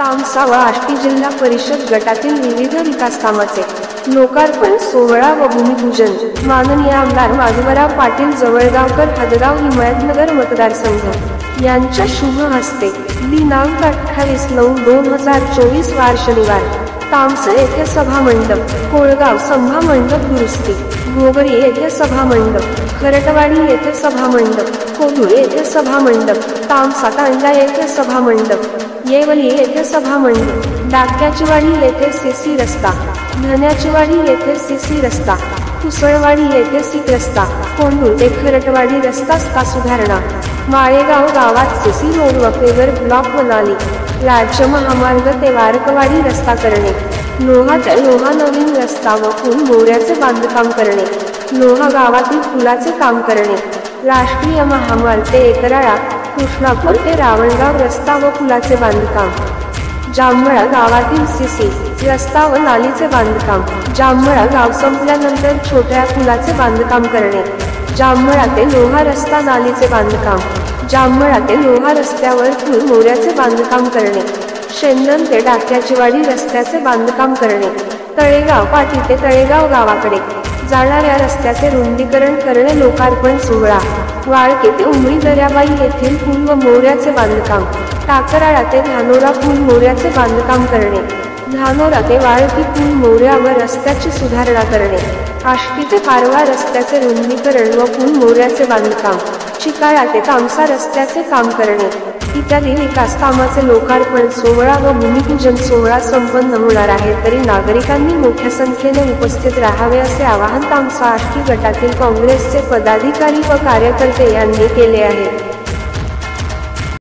तामसा व आष्टी जिल्हा परिषद गटातील विविध विकास कामाचे लोकार्पण सोहळा व भूमिपूजन माननीय आमदार माधवराव पाटील जवळगावकर हदगाव हिमायतनगर मतदारसंघ यांच्या शुभ हस्ते दिनांक 28/9/2024 वार शनिवार तामसा येथे सभा मंडप, कोळगाव सभा मंडप दुरुस्ती, गोगरी येथे सभा मंडप, खरटवाडी येथे सभा मंडप, कोदूर येथे सभा मंडप, तामसा तांडा येथे सभा मंडप, येवली येथे सभा मंडप, डाक्याचीवाडी येथे सीसी रस्ता, धन्याचीवाडी येथे सीसी रस्ता, कुसळवाडी येथे सीक रस्ता, कोंडूर ते खरटवाडी रस्ता सुधारणा, माळेगाव गावात सीसी रोड व पेवर ब्लॉक व नाली, राज्य महामार्ग ते वारकवाडी रस्ता करणे, लोहा ते लोहा नवीन रस्ता व पूल मोऱ्याचे बांधकाम करणे, लोहा गावातील पुलाचे काम करणे, राष्ट्रीय महामार्ग ते एकराळा, कृष्णापूर ते रावणगाव रस्ता व पुलाचे बांधकाम, जांभळा गावातील सीसी रस्ता व नालीचे बांधकाम, जांभळा गाव संपल्यानंतर छोट्या पुलाचे बांधकाम करणे, जांभळा ते लोहा रस्ता नालीचे बांधकाम, जांभळा ते लोहा रस्त्यावर पूल मोऱ्याचे बांधकाम करणे, शेंदण ते डाक्याचीवाडी रस्त्याचे बांधकाम करणे, तळेगाव पाटी ते तळेगाव गावाकडे जाणाऱ्या रस्त्याचे रुंदीकरण करणे, लोकार्पण सोहळा, वाळके ते उमरी दर्याबाई येथील पूल व मोऱ्याचे बांधकाम, टाकराळा ते धानोरा पूल मोऱ्याचे बांधकाम करणे, धानोरा ते वाळकी पूल मोऱ्या व रस्त्याची सुधारणा करणे, आष्टी ते पारवा रस्त्याचे रुंदीकरण व पूल मोऱ्याचे बांधकाम, चिकाळा ते तामसा रस्त्याचे काम करणे इत्यादी विकास कामाचे लोकार्पण सोहळा व भूमिपूजन सोहळा संपन्न होणार आहे। तरी नागरिकांनी मोठ्या संख्येने उपस्थित राहावे असे आवाहन तामसा आष्टी गटातील काँग्रेसचे पदाधिकारी व कार्यकर्ते यांनी केले आहे।